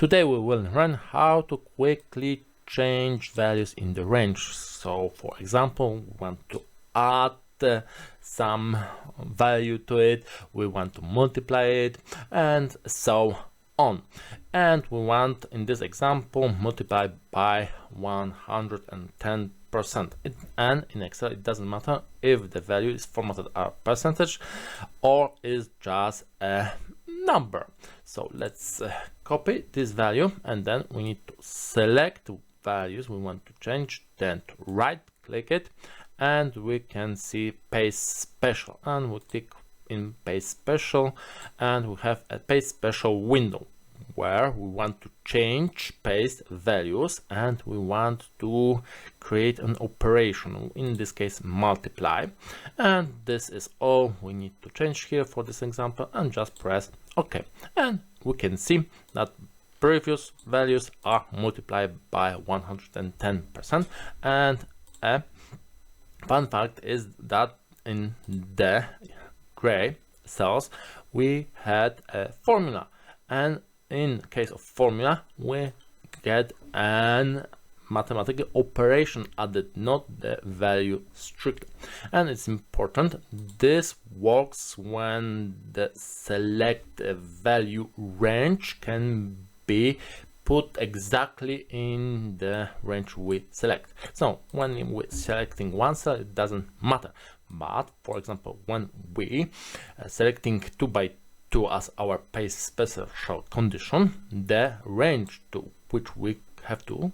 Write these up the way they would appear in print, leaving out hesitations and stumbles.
Today we will learn how to quickly change values in the range. So for example, we want to add some value to it, we want to multiply it, and so on. And we want, in this example, multiply by 110%. And in Excel it doesn't matter if the value is formatted as percentage or is just a number. So let's copy this value, and then we need to select values we want to change, then to right click it, and we can see paste special, and we click in paste special, and we have a paste special window where we want to change paste values, and we want to create an operation, in this case multiply. And this is all we need to change here for this example, and just press OK, and we can see that previous values are multiplied by 110%. And a fun fact is that in the gray cells we had a formula, and in case of formula we get an mathematical operation added, not the value strictly. And it's important, this works when the select value range can be put exactly in the range we select. So when we're selecting one cell, it doesn't matter, but for example when we selecting 2 by 2 as our paste special condition, the range to which we have to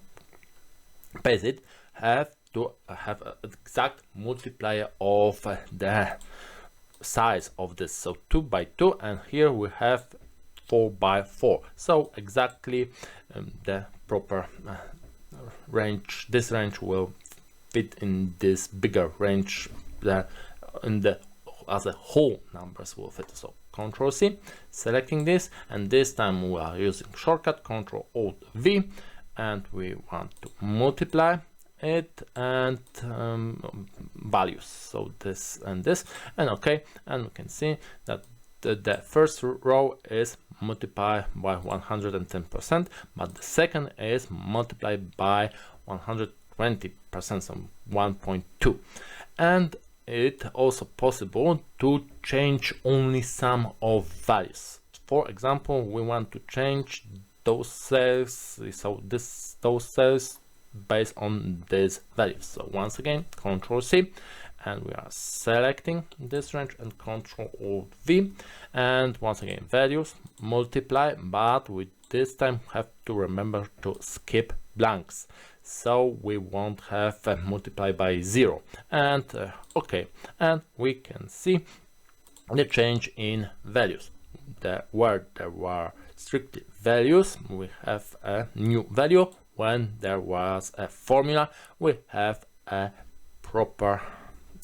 paste it have to have an exact multiplier of the size of this. So 2 by 2, and here we have 4 by 4. So exactly the proper range. This range will fit in this bigger range. As a whole numbers will fit. So Ctrl C, selecting this, and this time we are using shortcut Ctrl Alt V, and we want to multiply it and values. So this and this, and OK, and we can see that the first row is multiplied by 110%, but the second is multiplied by 120%, so 1.2. And it's also possible to change only some of values. For example, we want to change those cells, so those cells based on these values. So once again, Ctrl C, and we are selecting this range, and Ctrl Alt V, and once again values multiply, but we this time have to remember to skip blanks, so we won't have multiply by 0, and OK, and we can see the change in values. Where there were strict values, we have a new value. When there was a formula, we have a proper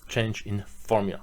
change in formula.